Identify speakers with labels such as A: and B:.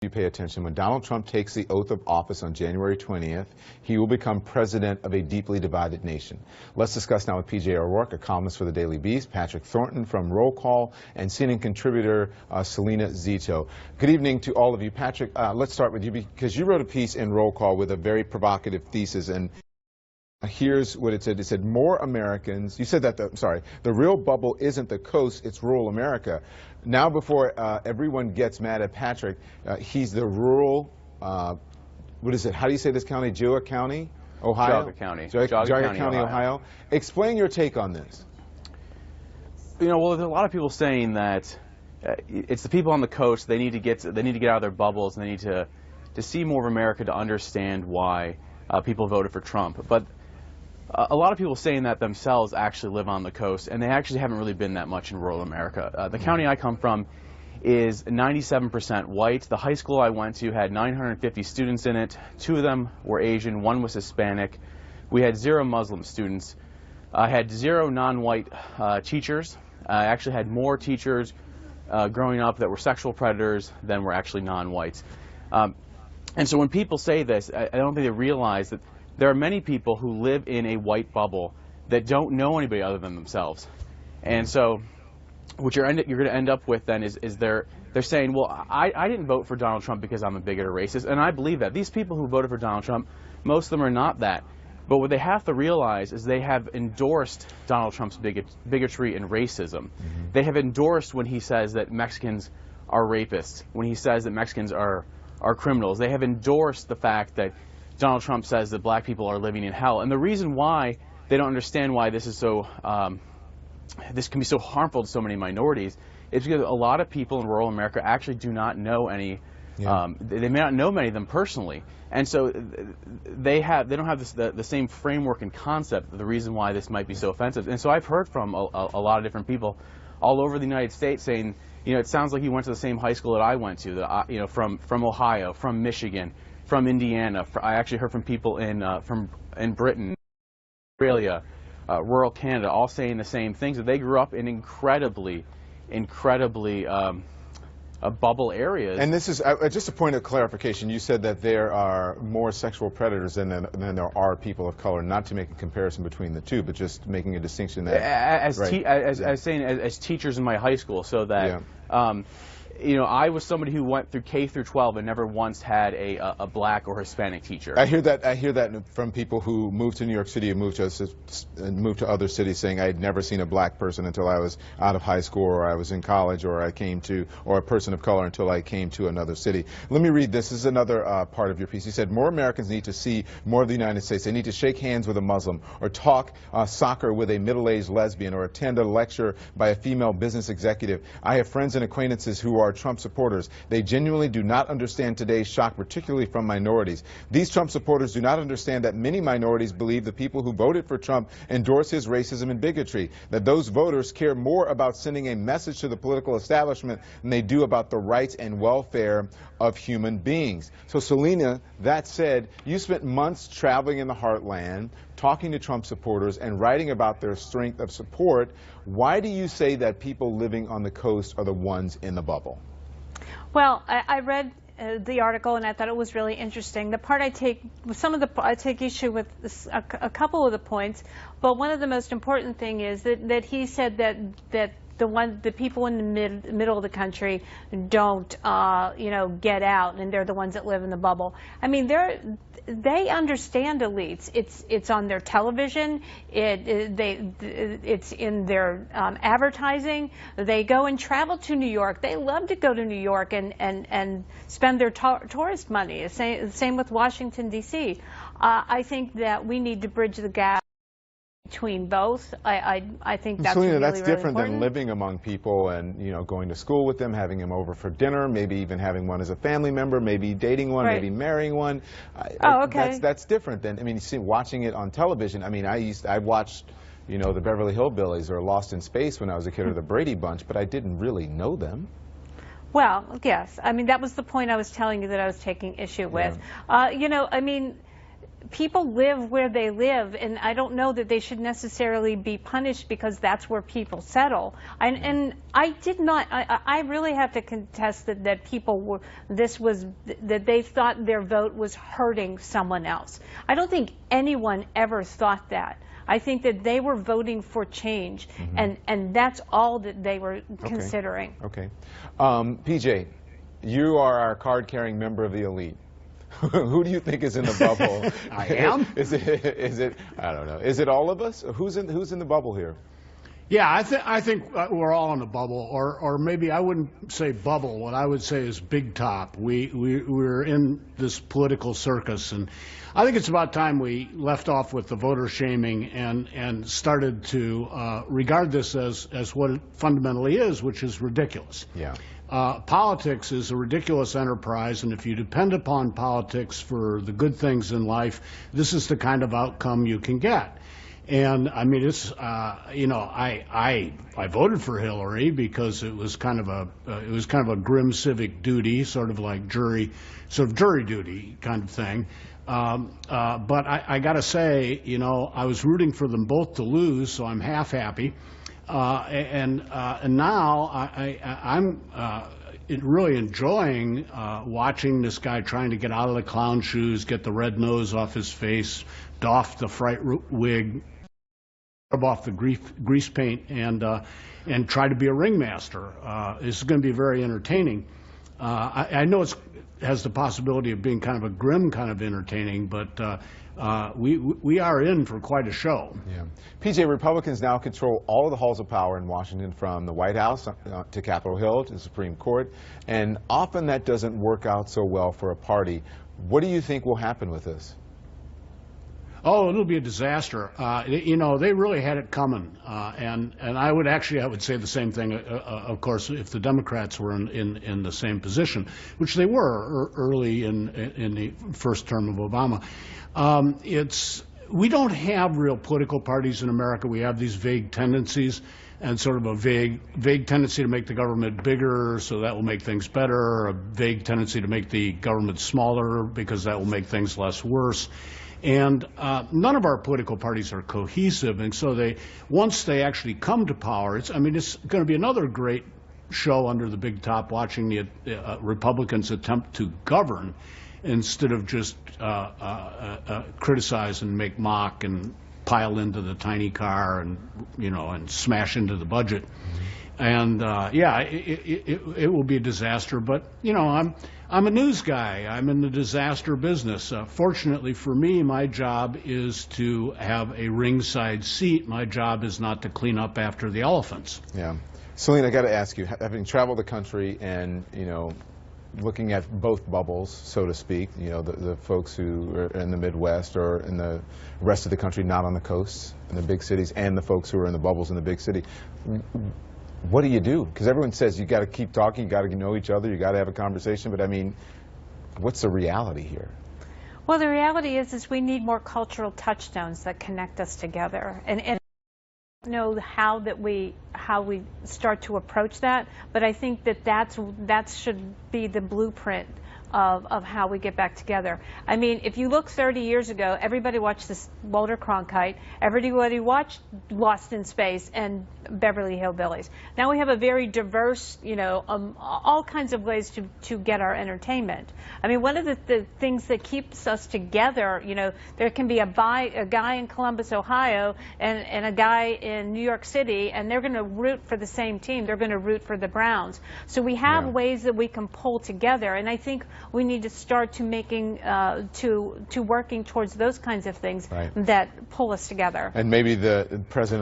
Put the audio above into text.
A: You pay attention. When Donald Trump takes the oath of office on January 20th, he will become president of a deeply divided nation. Let's discuss now with P.J. O'Rourke, a columnist for the Daily Beast, Patrick Thornton from Roll Call, and CNN contributor Selena Zito. Good evening to all of you. Patrick, let's start with you because you wrote a piece in Roll Call with a very provocative thesis, and here's what it said. It said more Americans, you said that, the real bubble isn't the coast, it's rural America. Now before everyone gets mad at Patrick, he's the rural, what is it, how do you say this county, Geauga County, Ohio?
B: Geauga County.
A: Geauga County, Ohio. Explain your take on this.
B: You know, well, there's a lot of people saying that it's the people on the coast, they need to get out of their bubbles, and they need to see more of America to understand why people voted for Trump. But a lot of people saying that themselves actually live on the coast, and they actually haven't really been that much in rural America. The county I come from is 97% white. The high school I went to had 950 students in it. 2 of them were Asian, 1 was Hispanic. We had 0 Muslim students. I had 0 non-white teachers. I actually had more teachers growing up that were sexual predators than were actually non-whites. And so when people say this, I don't think they realize that there are many people who live in a white bubble that don't know anybody other than themselves. And so what you're going to end up with then is they're saying, well, I didn't vote for Donald Trump because I'm a bigot or racist, and I believe that. These people who voted for Donald Trump, most of them are not that. But what they have to realize is they have endorsed Donald Trump's bigotry and racism. They have endorsed when he says that Mexicans are rapists, when he says that Mexicans are criminals. They have endorsed the fact that Donald Trump says that black people are living in hell. And the reason why they don't understand why this is so, this can be so harmful to so many minorities is because a lot of people in rural America actually do not know any, they may not know many of them personally. And so they don't have the same framework and concept of the reason why this might be so offensive. And so I've heard from a lot of different people all over the United States saying, you know, it sounds like you went to the same high school that I went to, that you know, from Ohio, from Michigan, from Indiana. I actually heard from people in Britain, Australia, rural Canada, all saying the same things, that they grew up in incredibly bubble areas.
A: And this is just a point of clarification. You said that there are more sexual predators than there are people of color. Not to make a comparison between the two, but just making a distinction that
B: as teachers in my high school, so that. You know, I was somebody who went through K through 12 and never once had a black or Hispanic teacher.
A: I hear that from people who moved to New York City and moved to other cities, saying I had never seen a black person until I was out of high school, or I was in college, or a person of color until I came to another city. Let me read this. This is another part of your piece. You said more Americans need to see more of the United States. They need to shake hands with a Muslim, or talk soccer with a middle-aged lesbian, or attend a lecture by a female business executive. I have friends and acquaintances who are Trump supporters. They genuinely do not understand today's shock, particularly from minorities. These Trump supporters do not understand that many minorities believe the people who voted for Trump endorse his racism and bigotry, that those voters care more about sending a message to the political establishment than they do about the rights and welfare of human beings. So Selena, that said, you spent months traveling in the heartland, talking to Trump supporters and writing about their strength of support. Why do you say that people living on the coast are the ones in the bubble?
C: Well, I read the article and I thought it was really interesting. The part I take issue with a couple of the points, but one of the most important thing is that he said that the people in the middle of the country don't, you know, get out, and they're the ones that live in the bubble. I mean, they understand elites. It's on their television. It's in their advertising. They go and travel to New York. They love to go to New York and spend their tourist money. Same with Washington, D.C. I think that we need to bridge the gap between both. I think that's
A: Selena,
C: really,
A: that's
C: really
A: different
C: important.
A: than living among people and, you know, going to school with them, having them over for dinner, maybe even having one as a family member, maybe dating one, maybe marrying one.
C: Okay.
A: That's different than, I mean, you see, watching it on television. I mean, I watched, you know, the Beverly Hillbillies or Lost in Space when I was a kid, or the Brady Bunch, but I didn't really know them.
C: Well, yes. I mean, that was the point I was telling you that I was taking issue with. You know, I mean, people live where they live, and I don't know that they should necessarily be punished because that's where people settle. And I really have to contest that people were, that they thought their vote was hurting someone else. I don't think anyone ever thought that. I think that they were voting for change, and that's all that they were considering.
A: Okay. PJ, you are our card-carrying member of the elite. Who do you think is in the bubble?
D: I am?
A: Is it? I don't know. Is it all of us? Who's in the bubble here?
D: Yeah, I think we're all in a bubble, or maybe I wouldn't say bubble. What I would say is big top. We're in this political circus, and I think it's about time we left off with the voter shaming and started to regard this as what it fundamentally is, which is ridiculous.
A: Yeah.
D: Politics is a ridiculous enterprise, and if you depend upon politics for the good things in life, this is the kind of outcome you can get. And I mean, it's you know, I voted for Hillary because it was kind of a grim civic duty, sort of jury duty kind of thing. But I got to say, you know, I was rooting for them both to lose, so I'm half happy. And now I'm really enjoying watching this guy trying to get out of the clown shoes, get the red nose off his face, doff the fright wig, rub off the grease paint, and try to be a ringmaster. This is going to be very entertaining. I know it has the possibility of being kind of a grim kind of entertaining, but we are in for quite a show.
A: Yeah. PJ, Republicans now control all of the halls of power in Washington, from the White House to Capitol Hill to the Supreme Court, and often that doesn't work out so well for a party. What do you think will happen with this?
D: Oh, it'll be a disaster. You know, they really had it coming, and I would say the same thing. Of course, if the Democrats were in the same position, which they were early in the first term of Obama. We don't have real political parties in America. We have these vague tendencies, and sort of a vague tendency to make the government bigger, so that will make things better. A vague tendency to make the government smaller, because that will make things less worse. And none of our political parties are cohesive, and so once they actually come to power, it's going to be another great show under the big top, watching the Republicans attempt to govern instead of just criticize and make mock and pile into the tiny car and, you know, and smash into the budget. And yeah, it will be a disaster. But you know, I'm a news guy. I'm in the disaster business. Fortunately for me, my job is to have a ringside seat. My job is not to clean up after the elephants.
A: Yeah, Celine, I got to ask you, having traveled the country and, you know, looking at both bubbles, so to speak, you know, the folks who are in the Midwest or in the rest of the country, not on the coasts, in the big cities, and the folks who are in the bubbles in the big city. What do you do? Because everyone says you got to keep talking, you got to know each other, you got to have a conversation. But I mean, what's the reality here?
C: Well, the reality is we need more cultural touchstones that connect us together, and I don't know how we start to approach that. But I think that should be the blueprint of how we get back together. I mean, if you look 30 years ago, everybody watched this Walter Cronkite, everybody watched Lost in Space and Beverly Hillbillies. Now we have a very diverse, you know, all kinds of ways to get our entertainment. I mean, one of the things that keeps us together, you know, there can be a guy in Columbus, Ohio, and a guy in New York City, and they're going to root for the same team. They're going to root for the Browns. So we have ways that we can pull together, and I think we need to start to working towards those kinds of things that pull us together.
A: And maybe the president